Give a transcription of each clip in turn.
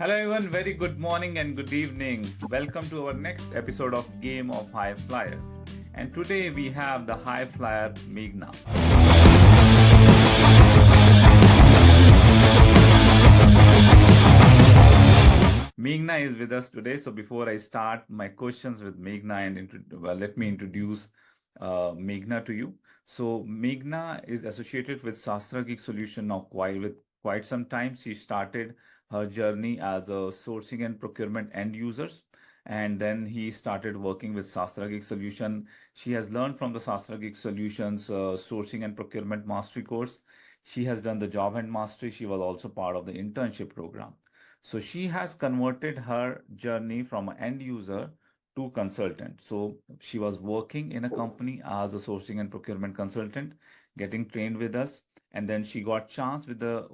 Hello everyone, very good morning and good evening. Welcome to our next episode of Game of High Flyers. And today we have the high flyer Meghna. Meghna is with us today. So before I start my questions with Meghna let me introduce Meghna to you. So Meghna is associated with SastraGeek solution now quite some time. She started her journey as a sourcing and procurement end users, and then he started working with SastraGeek solution. She has learned from the SastraGeek solutions sourcing and procurement mastery course. She has done the job and mastery. She was also part of the internship program. So she has converted her journey from an end user to consultant. So she was working in a company as a sourcing and procurement consultant, getting trained with us, and then she got chance with the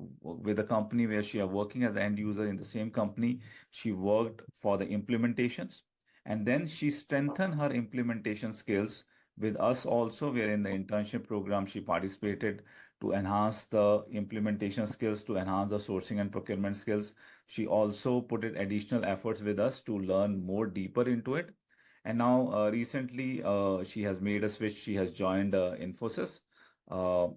company where she was working as an end user in the same company. She worked for the implementations, and then she strengthened her implementation skills with us also. Where in the internship program she participated to enhance the implementation skills, to enhance the sourcing and procurement skills. She also put in additional efforts with us to learn more deeper into it. And now, recently, she has made a switch. She has joined Infosys, uh,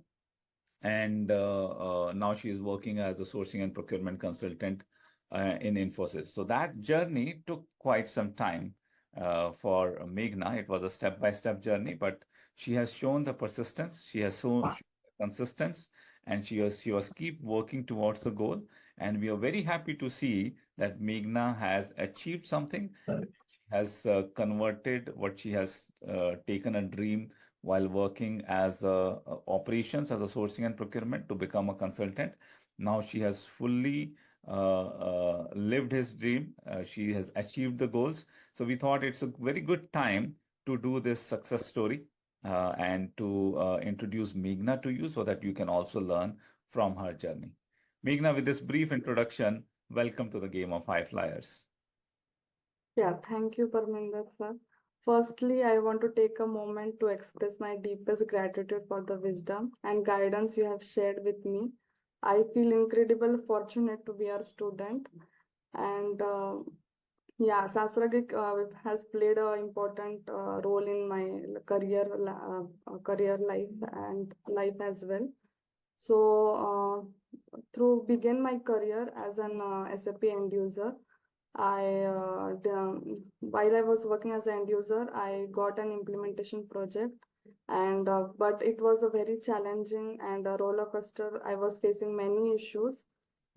and now she is working as a sourcing and procurement consultant in Infosys. So that journey took quite some time for Meghna. It was a step-by-step journey, but she has shown the persistence. She has shown consistency, and she was keep working towards the goal. And we are very happy to see that Meghna has achieved something, has converted what she has taken a dream while working as operations as a sourcing and procurement to become a consultant. Now she has fully lived his dream. She has achieved the goals. So we thought it's a very good time to do this success story and to introduce Meghna to you so that you can also learn from her journey. Meghna, with this brief introduction, welcome to the game of high flyers. Yeah, thank you, Parminder sir. Firstly, I want to take a moment to express my deepest gratitude for the wisdom and guidance you have shared with me. I feel incredible fortunate to be your student, and yeah, SastraGeek has played an important role in my career life and life as well. So, through begin my career as an SAP end user. While I was working as an end user, I got an implementation project, and but it was a very challenging and a roller coaster. I was facing many issues,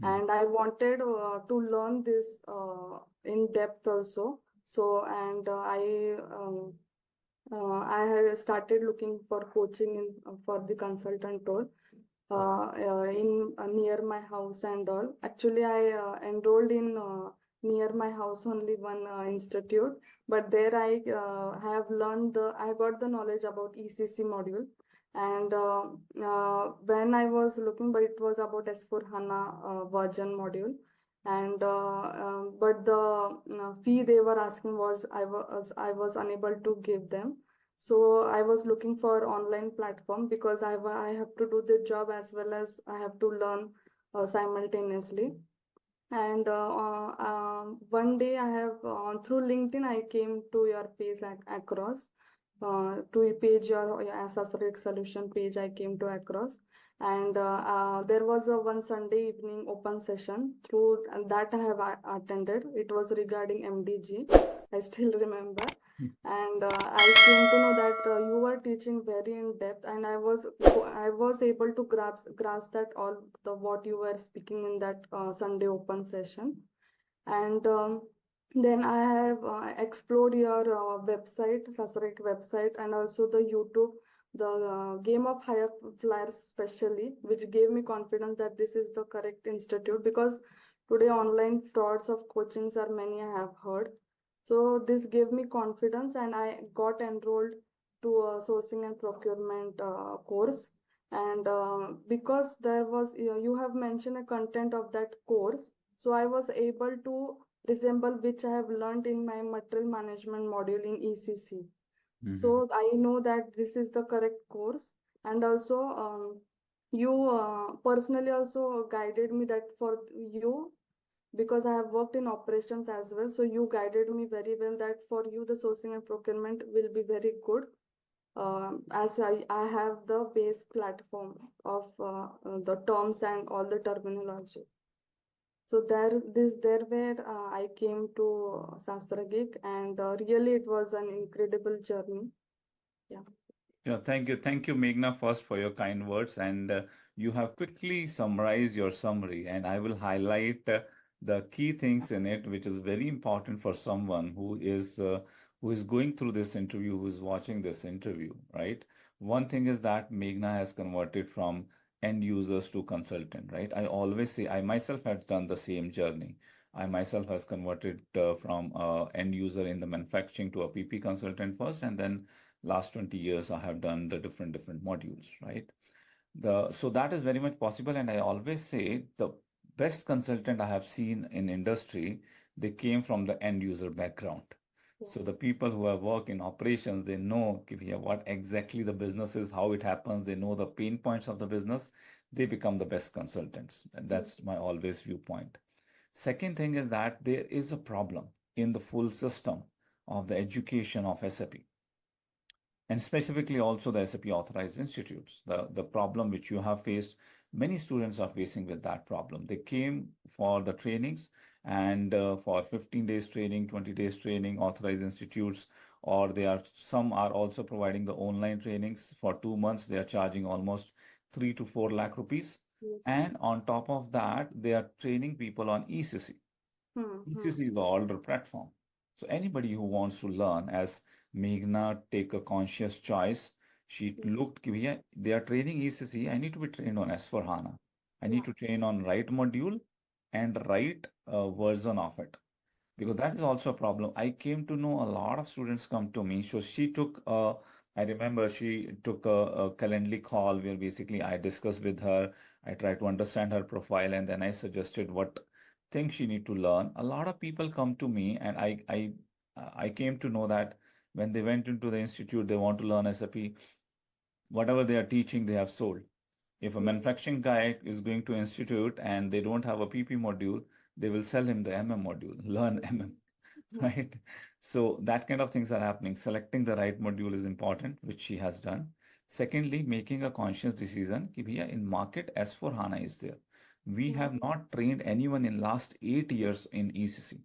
Hmm. and I wanted to learn this in depth also. So, and I had started looking for coaching for the consultant role in near my house and all. Actually, I enrolled in near my house only one institute, but there I have learned I got the knowledge about ECC module. And when I was looking, but it was about S4 HANA version module. And but the fee they were asking was I was unable to give them. So I was looking for online platform because I have to do the job as well as I have to learn simultaneously. And one day I have through LinkedIn I came to your page across to a page your SastraGeek solution page I came to across. And there was a one Sunday evening open session through that I have attended. It was regarding MDG. I still remember. And I came to know that you were teaching very in depth, and I was able to grasp that all the what you were speaking in that Sunday open session. And then I have explored your website, SastraGeek website, and also the YouTube, the game of higher flyers specially, which gave me confidence that this is the correct institute, because today online frauds of coachings are many, I have heard. So this gave me confidence, and I got enrolled to a sourcing and procurement course. And because there was you have mentioned a content of that course, so I was able to resemble which I have learned in my material management module in ECC. Mhm. So I know that this is the correct course. And also you personally also guided me that for you because I have worked in operations as well. So you guided me very well that for you the sourcing and procurement will be very good, as I have the base platform of the terms and all the terminology. So there where I came to SastraGeek, and really it was an incredible journey. Yeah. Yeah, thank you, Meghna, first for your kind words, and you have quickly summarized your summary, and I will highlight the key things in it, which is very important for someone who is going through this interview, who is watching this interview, right? One thing is that Meghna has converted from end users to consultant, right? I always say I myself have done the same journey. I myself has converted from end user in the manufacturing to a PP consultant first, and then last 20 years I have done the different modules, right? So that is very much possible, and I always say the best consultant I have seen in industry, they came from the end user background. Yeah. So the people who have worked in operations, they know what exactly the business is, how it happens, they know the pain points of the business, they become the best consultants. And that's my always viewpoint. Second thing is that there is a problem in the full system of the education of SAP, and specifically also the SAP authorized institutes. The problem which you have faced, many students are facing with that problem. They came for the trainings, and for 15 days training, 20 days training, authorized institutes, or some are also providing the online trainings for 2 months. They are charging almost 3 to 4 lakh rupees. Yes. And on top of that, they are training people on ECC. ECC is the older platform. So anybody who wants to learn, as Meghna take a conscious choice, she Yes. looked, कि भैया, they are training ECC. I need to be trained on S/4HANA. I need Yeah. to train on right module and right version of it, because that is also a problem. I came to know a lot of students come to me. So she took, I remember she took a Calendly call where basically I discussed with her. I tried to understand her profile, and then I suggested what things she need to learn. A lot of people come to me, and I came to know that when they went into the institute, they want to learn SAP. Whatever they are teaching, they have sold. If a manufacturing guy is going to institute and they don't have a PP module, they will sell him the MM module, learn MM, right? So that kind of things are happening. Selecting the right module is important, which she has done. Secondly, making a conscious decision कि भैया in market S/4HANA is there. We have not trained anyone in last 8 years in ECC.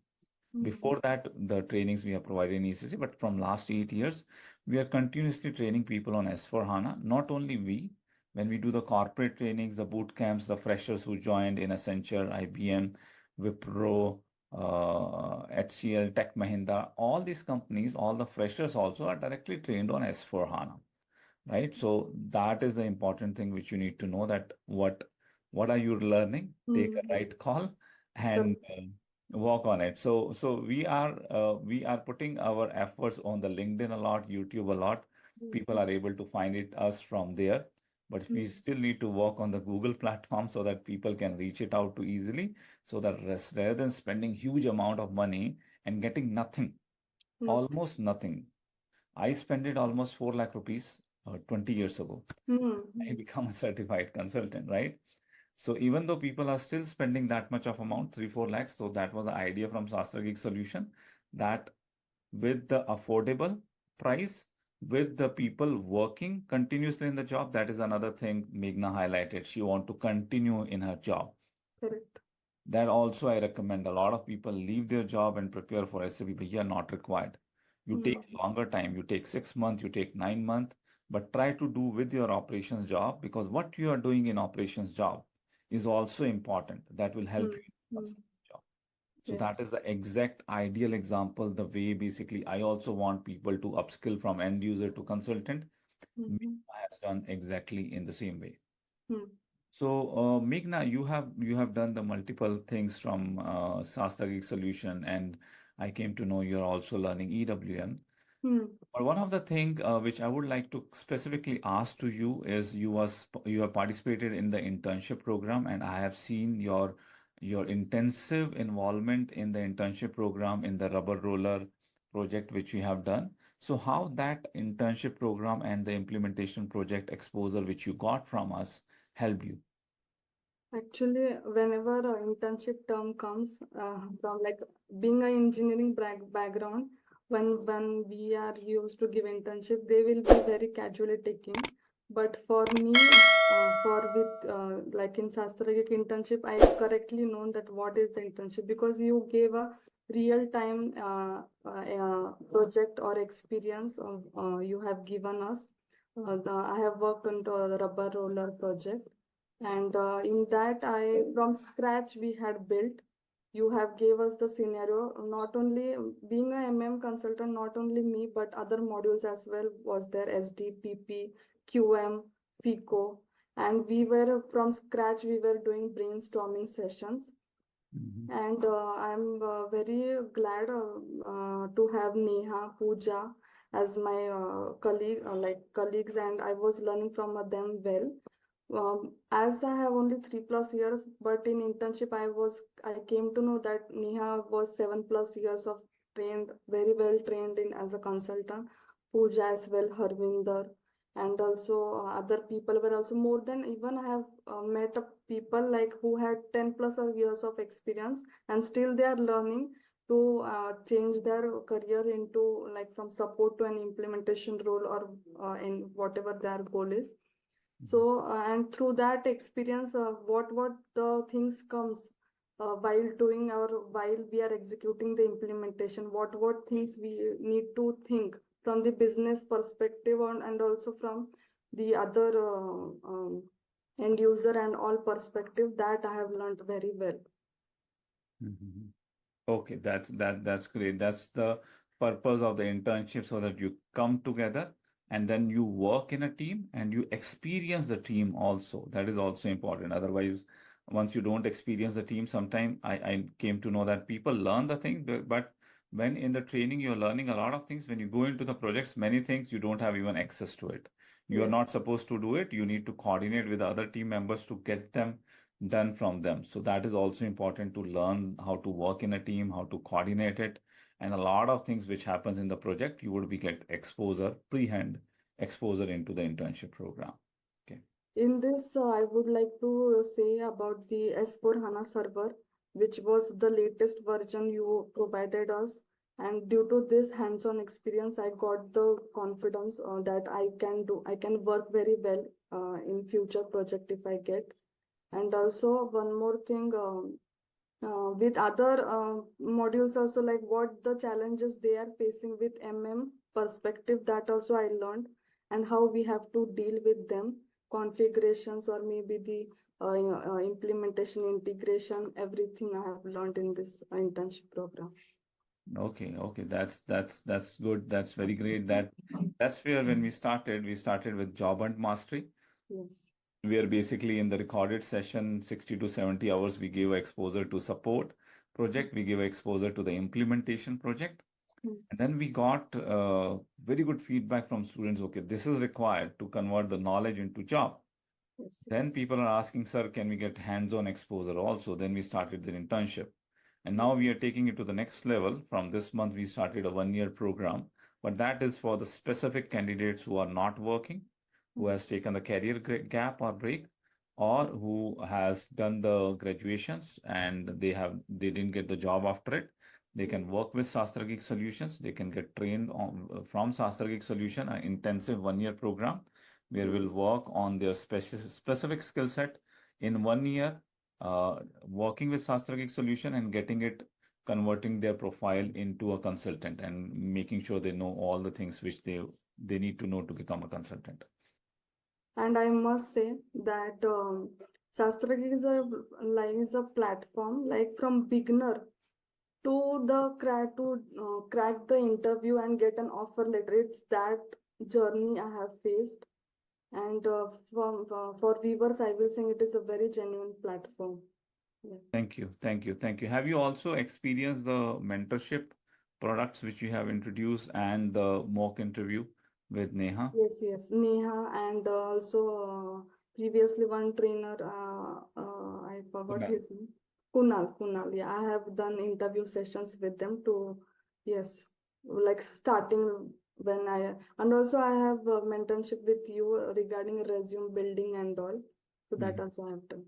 Before that, the trainings we have provided in ECC, but from last 8 years, we are continuously training people on S/4HANA. Not only we, when we do the corporate trainings, the boot camps, the freshers who joined in Accenture, IBM, Wipro, HCL, Tech Mahindra, all these companies, all the freshers also are directly trained on S/4HANA, right? So that is the important thing which you need to know, that what are you learning? Take a right call and work on it. So we are putting our efforts on the LinkedIn a lot, YouTube a lot. People are able to find us from there, but we still need to work on the Google platform so that people can reach it out to easily. So that rather than spending huge amount of money and getting nothing, almost nothing. I spent it almost 4 lakh rupees 20 years ago. I become a certified consultant, right? So even though people are still spending that much of amount, 3-4 lakhs, so that was the idea from SastraGeek solution, that with the affordable price, with the people working continuously in the job, that is another thing Meghna highlighted. She want to continue in her job. Correct. That also I recommend. A lot of people leave their job and prepare for SAP, but are not required. You take longer time. You take 6 months, you take 9 months, but try to do with your operations job, because what you are doing in operations job is also important. That will help you in consulting job. So that Yes. is the exact ideal example, the way basically I also want people to upskill from end user to consultant. Meghna has done exactly in the same way. So, Meghna, you have done the multiple things from SastraGeek solution, and I came to know you're also learning EWM. But one of the thing which I would like to specifically ask to you is you have participated in the internship program, and I have seen your intensive involvement in the internship program in the rubber roller project which you have done. So how that internship program and the implementation project exposure which you got from us helped you? Actually, whenever an internship term comes from like being an engineering background, when we are used to give internship, they will be very casually taking. But for me, for with like in SastraGeek internship, I correctly known that what is the internship because you gave a real time project or experience of, you have given us. I have worked on the rubber roller project, and in that I from scratch we had built. You have gave us the scenario, not only being a MM consultant, not only me but other modules as well was there, SD, PP, QM, FICO, and we were from scratch we were doing brainstorming sessions. And I'm very glad to have Neha, Pooja as my colleagues, and I was learning from them well. As I have only 3+ years, but in internship I came to know that Neha was 7+ years of trained, very well trained in as a consultant. Pooja as well, Harvinder, and also other people were also more than even I have met people like who had 10+ years of experience, and still they are learning to change their career into like from support to an implementation role or in whatever their goal is. So and through that experience, what the things comes while doing our while we are executing the implementation, what things we need to think from the business perspective and also from the other end user and all perspective, that I have learned very well. Mhm. Okay, that's great. That's the purpose of the internship, so that you come together and then you work in a team and you experience the team also. That is also important. Otherwise, once you don't experience the team, sometime I came to know that people learn the thing, but when in the training you're learning a lot of things, when you go into the projects, many things you don't have even access to it. You are Yes. not supposed to do it. You need to coordinate with the other team members to get them done from them. So that is also important to learn how to work in a team, how to coordinate it, and a lot of things which happens in the project, you would be get exposure, pre-hand exposure into the internship program. Okay. In this, I would like to say about the S/4HANA server, which was the latest version you provided us. And due to this hands-on experience, I got the confidence that I can work very well in future project if I get. And also one more thing, with other modules also, like what the challenges they are facing with MM perspective, that also I learned, and how we have to deal with them, configurations or maybe the implementation, integration, everything I have learned in this internship program. Okay, that's good. That's very great. That's where when we started with job and mastery. Yes. We are basically in the recorded session, 60 to 70 hours, we give exposure to support project, we give exposure to the implementation project. Mm. And then we got very good feedback from students. Okay, this is required to convert the knowledge into job. Yes, Then yes. people are asking, sir, can we get hands-on exposure also? Then we started the internship. And now we are taking it to the next level. From this month, we started a 1-year program, but that is for the specific candidates who are not working, who has taken the career gap or break, or who has done the graduations and they didn't get the job after it. They can work with SastraGeek Solutions. They can get trained on, from SastraGeek Solution, an intensive 1-year program where we'll work on their specific skill set in 1 year, working with SastraGeek solution and getting it, converting their profile into a consultant and making sure they know all the things which they need to know to become a consultant. And I must say that SastraGeek is a platform like from beginner to the crack the interview and get an offer letter. It's that journey I have faced, and for viewers I will say it is a very genuine platform. Yeah. Thank you. Have you also experienced the mentorship products which you have introduced and the mock interview with Neha? Yes, Neha, and also previously one trainer, I forgot Kunal. his name. Kunal. Yeah, I have done interview sessions with them to, yes, like starting when and also I have mentorship with you regarding resume building and all. So that Mhm. also I have done.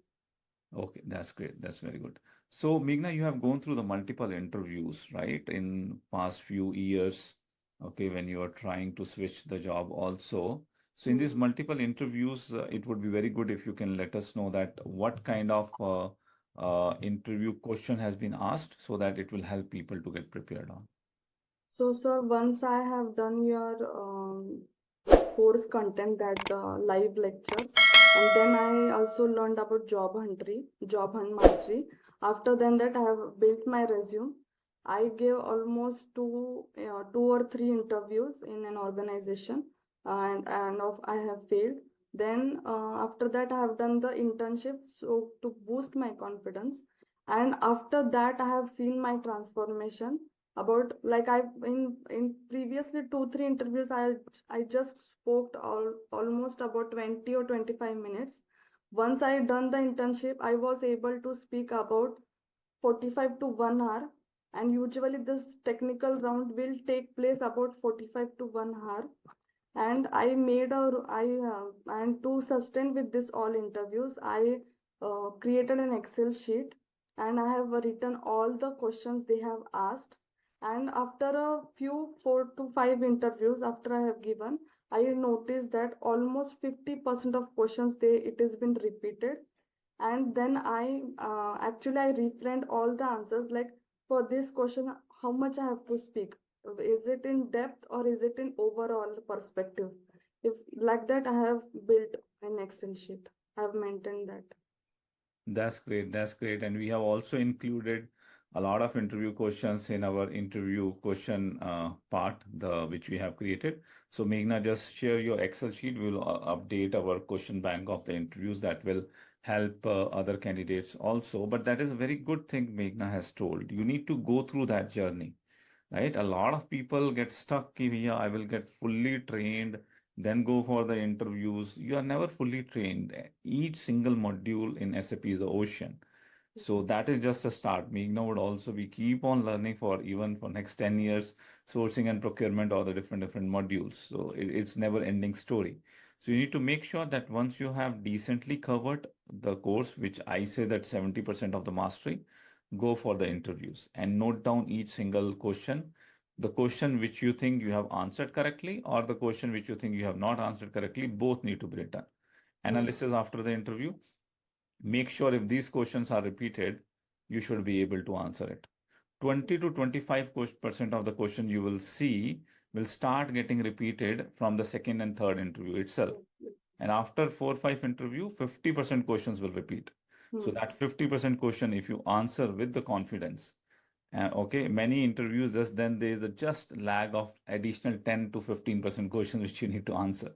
Okay, that's great. That's very good. So, Meghna, you have gone through the multiple interviews, right, in past few years, okay, when you are trying to switch the job also. So, in these Hmm. multiple interviews, it would be very good if you can let us know that what kind of interview question has been asked so that it will help people to get prepared on. So, sir, once I have done your course content, that live lectures, and then I also learned about job hunt mastery. After then that I have built my resume. I gave almost two or three interviews in an organization, and of I have failed. Then after that I have done the internship, so to boost my confidence. And after that I have seen my transformation about, like, I in previously 2 3 interviews I just spoke almost about 20 or 25 minutes. Once I done the internship, I was able to speak about 45 to 1 hour, and usually this technical round will take place about 45 to 1 hour. And I made a I and to sustain with this all interviews, I created an Excel sheet, and I have written all the questions they have asked. And after a few 4 to 5 interviews after I have given, I noticed that almost 50% of questions they it has been repeated. And then I reframed all the answers, like, for this question, how much I have to speak, is it in depth or is it in overall perspective? If like that, I have built an Excel sheet, I have maintained that. That's great. That's great. And we have also included a lot of interview questions in our interview question part, the which we have created. So Meghna, just share your Excel sheet. We will update our question bank of the interviews that will help other candidates also. But that is a very good thing Meghna has told. You need to go through that journey, right? A lot of people get stuck here. I will get fully trained, then go for the interviews. You are never fully trained. Each single module in SAP is an ocean. So that is just a start. Meghna would also be keep on learning for even for next 10 years, sourcing and procurement or the different modules. So it's never ending story. So you need to make sure that once you have decently covered the course, which I say that 70% of the mastery, go for the interviews and note down each single question. The question which you think you have answered correctly or the question which you think you have not answered correctly, both need to be written. Hmm. Analysis after the interview, make sure if these questions are repeated, you should be able to answer it. 20 to 25% of the question you will see will start getting repeated from the second and third interview itself. Yes. And after 4 or 5 interview, 50% questions will repeat. So Hmm. that 50% question, if you answer with the confidence, okay, many interviews, just then there is a just lag of additional 10 to 15% questions which you need to answer,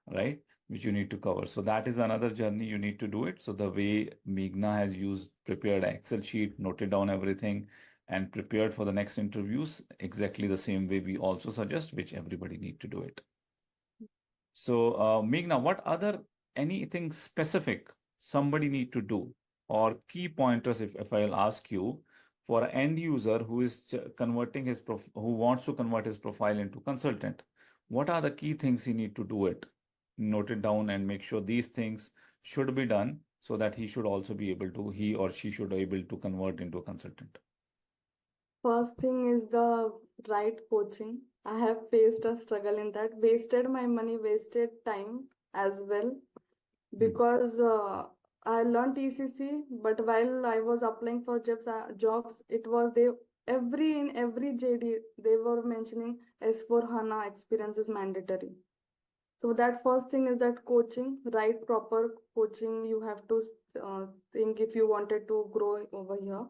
right? Which you need to cover. So that is another journey you need to do it. So the way Meghna has used prepared Excel sheet, noted down everything, and prepared for the next interviews, exactly the same way we also suggest, which everybody need to do it. So, Meghna, what other anything specific somebody need to do or key pointers, if I'll ask you, for an end user who is converting his who wants to convert his profile into consultant, what are the key things he need to do it? Note it down and make sure these things should be done so that he should also be able to, he or she should be able to convert into a consultant. First thing is the right coaching. I have faced a struggle in that, wasted my money, wasted time as well, Mhm. because I learned ECC, but while I was applying for jobs, it was they in every JD they were mentioning S4 HANA experience is mandatory. So that first thing is that coaching, right? Proper coaching. You have to think if you wanted to grow over here.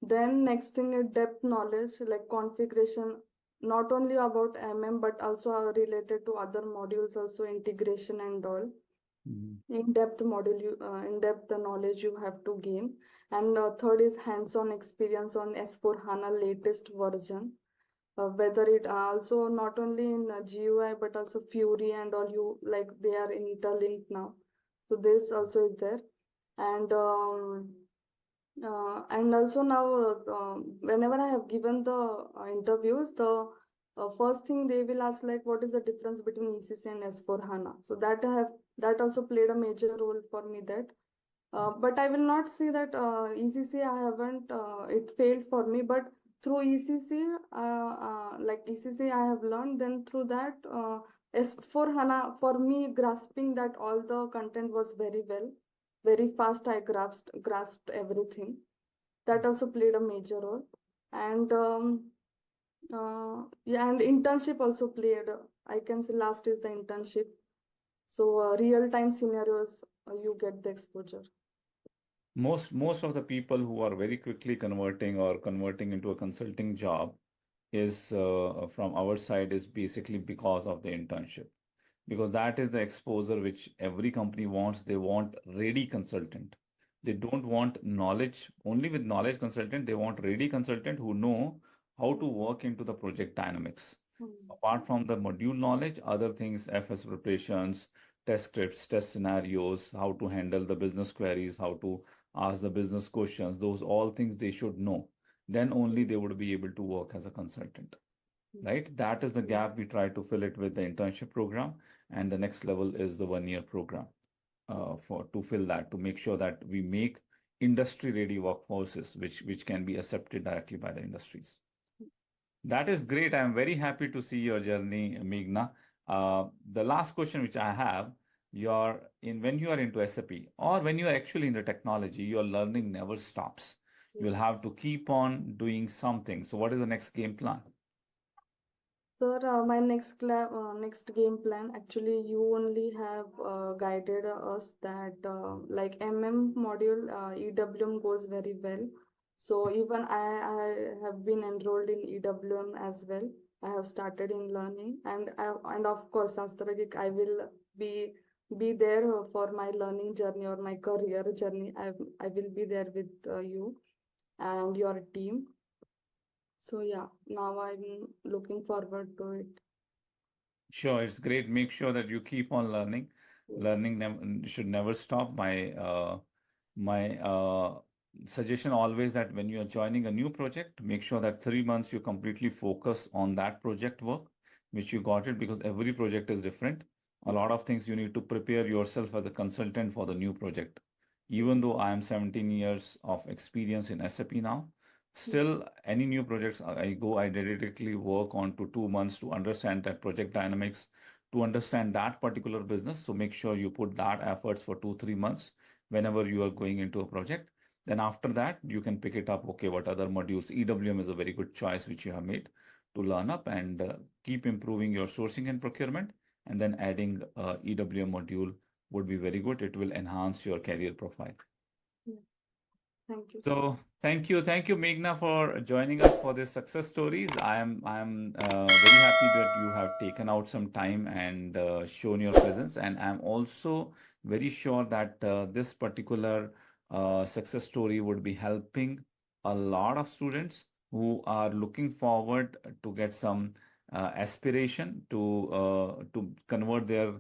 Then next thing is depth knowledge, like configuration, not only about MM but also related to other modules, also integration and all. Mhm. In-depth knowledge you have to gain. And third is hands-on experience on S4 HANA latest version. Whether it also not only in GUI but also Fury and all, you like they are interlinked now. So this also is there. And also now, whenever I have given the interviews, the first thing they will ask, like, what is the difference between ECC and S4 HANA? So that also played a major role for me, that But I will not say that ECC I haven't, it failed for me, but through ECC, like ECC I have learned, then through that, S4 HANA, for me, grasping that all the content was very well, very fast, I grasped everything. That also played a major role. And yeah, and internship also played, I can say last is the internship. So real-time scenarios, you get the exposure. Most of the people who are very quickly converting into a consulting job is from our side is basically because of the internship, because that is the exposure which every company wants. They want ready consultant. They don't want knowledge only with knowledge consultant. They want ready consultant who know how to work into the project dynamics. Apart from the module knowledge, other things, FS preparations, test scripts, test scenarios, how to handle the business queries, how to ask the business questions, those all things they should know. Then only they would be able to work as a consultant, right? That is the gap. We try to fill it with the internship program, and the next level is the 1 year program for to fill that, to make sure that we make industry ready workforces which can be accepted directly by the industries. That is great. I'm very happy to see your journey, Meghna. The last question which I have, you're in when you are into SAP or when you are actually in the technology, your learning never stops. You'll have to keep on doing something. So what is the next game plan? Sir, my next game plan, actually, you only have guided us that like MM module, EWM goes very well. So even I have been enrolled in EWM as well. I have started in learning, and of course, SastraGeek, I will be there for my learning journey or my career journey. I will be there with you and your team. So yeah, now I'm looking forward to it. Sure, it's great. Make sure that you keep on learning. Yes. Learning should never stop. My suggestion always that when you are joining a new project, make sure that 3 months you completely focus on that project work, which you got it, because every project is different. A lot of things you need to prepare yourself as a consultant for the new project. Even though I am 17 years of experience in SAP now, still any new projects I dedicatedly work on to 2 months to understand that project dynamics, to understand that particular business. So make sure you put that efforts for 2, 3 months whenever you are going into a project. Then after that, you can pick it up. Okay, what other modules? EWM is a very good choice which you have made to learn up and keep improving your sourcing and procurement. And then adding EWM module would be very good. It will enhance your career profile. Yeah. Thank you. So thank you, Meghna, for joining us for this success stories. I am very happy that you have taken out some time and shown your presence, and I'm also very sure that this particular success story would be helping a lot of students who are looking forward to get some aspiration to convert their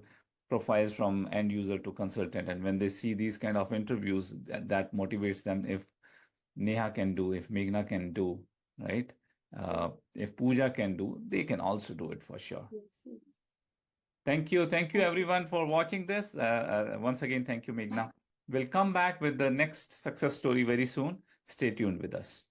profiles from end user to consultant. And when they see these kind of interviews, that motivates them. If Neha can do, if Meghna can do, right? If Pooja can do, they can also do it for sure. Yes. Thank you everyone for watching this. Once again, thank you, Meghna. We'll come back with the next success story very soon. Stay tuned with us.